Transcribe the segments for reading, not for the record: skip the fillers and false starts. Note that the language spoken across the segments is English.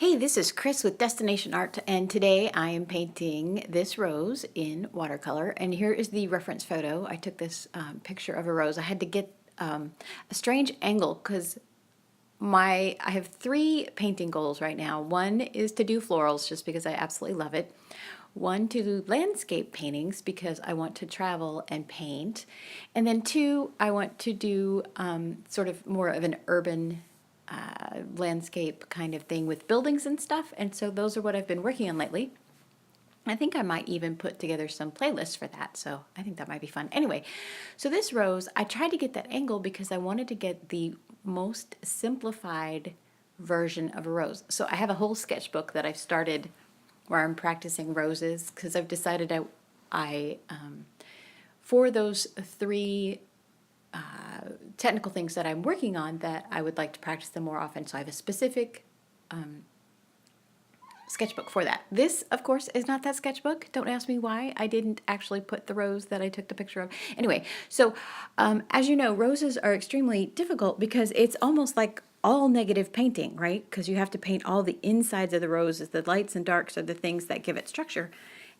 Hey, this is Chris with Destination Art, and today I am painting this rose in watercolor. And here is the reference photo. I took this picture of a rose. I had to get a strange angle because I have three painting goals right now. One is to do florals just because I absolutely love it. One, to do landscape paintings because I want to travel and paint. And then two, I want to do sort of more of an urban landscape kind of thing with buildings and stuff. And so those are what I've been working on lately. I think I might even put together some playlists for that, so I think that might be fun. Anyway, so this rose, I tried to get that angle because I wanted to get the most simplified version of a rose. So I have a whole sketchbook that I've started where I'm practicing roses because I've decided I for those three technical things that I'm working on that I would like to practice them more often. So I have a specific sketchbook for that. This, of course, is not that sketchbook. Don't ask me why. I didn't actually put the rose that I took the picture of. Anyway, so as you know, roses are extremely difficult because it's almost like all negative painting, right? Because you have to paint all the insides of the roses. The lights and darks are the things that give it structure.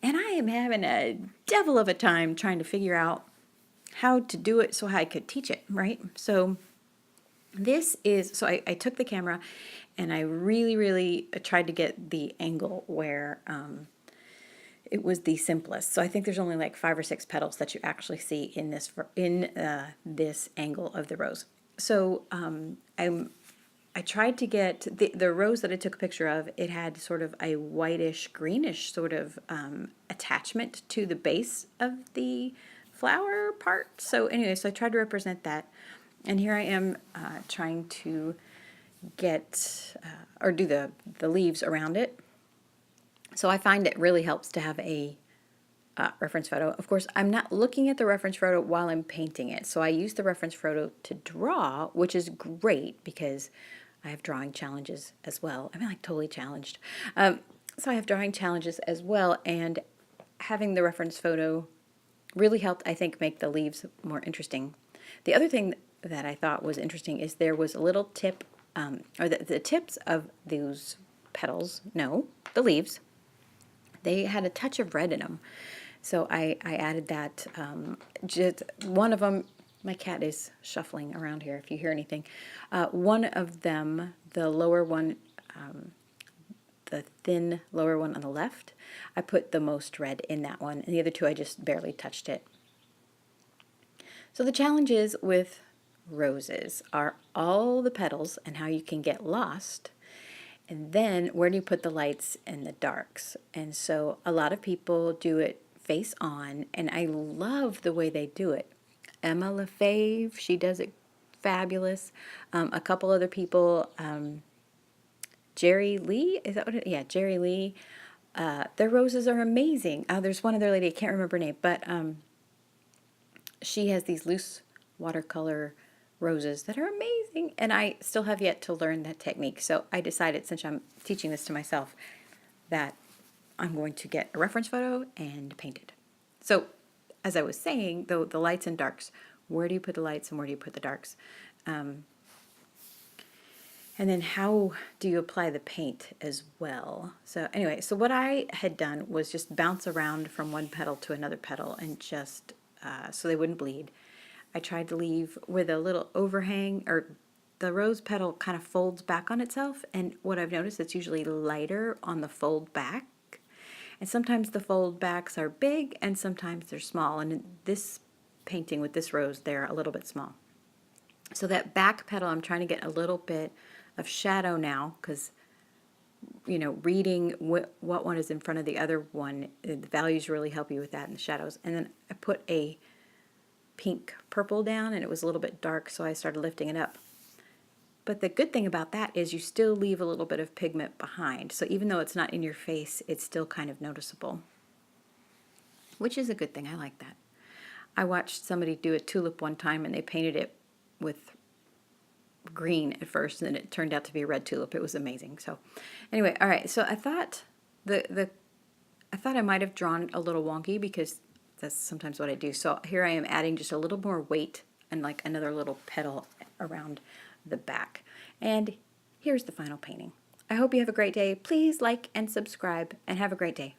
And I am having a devil of a time trying to figure out how to do it so I could teach it, right? So I took the camera and I really tried to get the angle where it was the simplest. So I think there's only like 5 or 6 petals that you actually see in this angle of the rose. So I tried to get the rose that I took a picture of. It had sort of a whitish greenish sort of attachment to the base of the flower part. So anyway, so I tried to represent that. And here I am trying to get or do the leaves around it. So I find it really helps to have a reference photo. Of course, I'm not looking at the reference photo while I'm painting it. So I use the reference photo to draw, which is great because I have drawing challenges as well. I mean, like totally challenged. So I have drawing challenges as well, and having the reference photo really helped, I think, make the leaves more interesting. The other thing that I thought was interesting is there was a little tip, or the tips of those petals, no, the leaves, they had a touch of red in them. So I added that. Just one of them, my cat is shuffling around here if you hear anything. One of them, the lower one, the thin lower one on the left, I put the most red in that one, and the other two I just barely touched it. So the challenges with roses are all the petals and how you can get lost, and then where do you put the lights and the darks. And so a lot of people do it face on, and I love the way they do it. Emma LaFave, she does it fabulous. A couple other people, Jerry Lee, is that what it is? Yeah, Jerry Lee. Their roses are amazing. There's one other lady, I can't remember her name, but she has these loose watercolor roses that are amazing, and I still have yet to learn that technique. So I decided, since I'm teaching this to myself, that I'm going to get a reference photo and paint it. So as I was saying, though, the lights and darks, where do you put the lights and where do you put the darks? And then how do you apply the paint as well? So anyway, so what I had done was just bounce around from one petal to another petal and just so they wouldn't bleed. I tried to leave with a little overhang, or the rose petal kind of folds back on itself, and what I've noticed, it's usually lighter on the fold back. And sometimes the fold backs are big and sometimes they're small, and in this painting with this rose, they're a little bit small. So that back petal, I'm trying to get a little bit of shadow now, because reading what one is in front of the other one, the values really help you with that in the shadows. And then I put a pink purple down, and it was a little bit dark, so I started lifting it up. But the good thing about that is you still leave a little bit of pigment behind. So even though it's not in your face, it's still kind of noticeable, which is a good thing. I like that. I watched somebody do a tulip one time, and they painted it with green at first, and then it turned out to be a red tulip. It was amazing. So anyway, all right. So I thought I thought I might have drawn a little wonky because that's sometimes what I do. So here I am adding just a little more weight and like another little petal around the back. And here's the final painting. I hope you have a great day. Please like and subscribe and have a great day.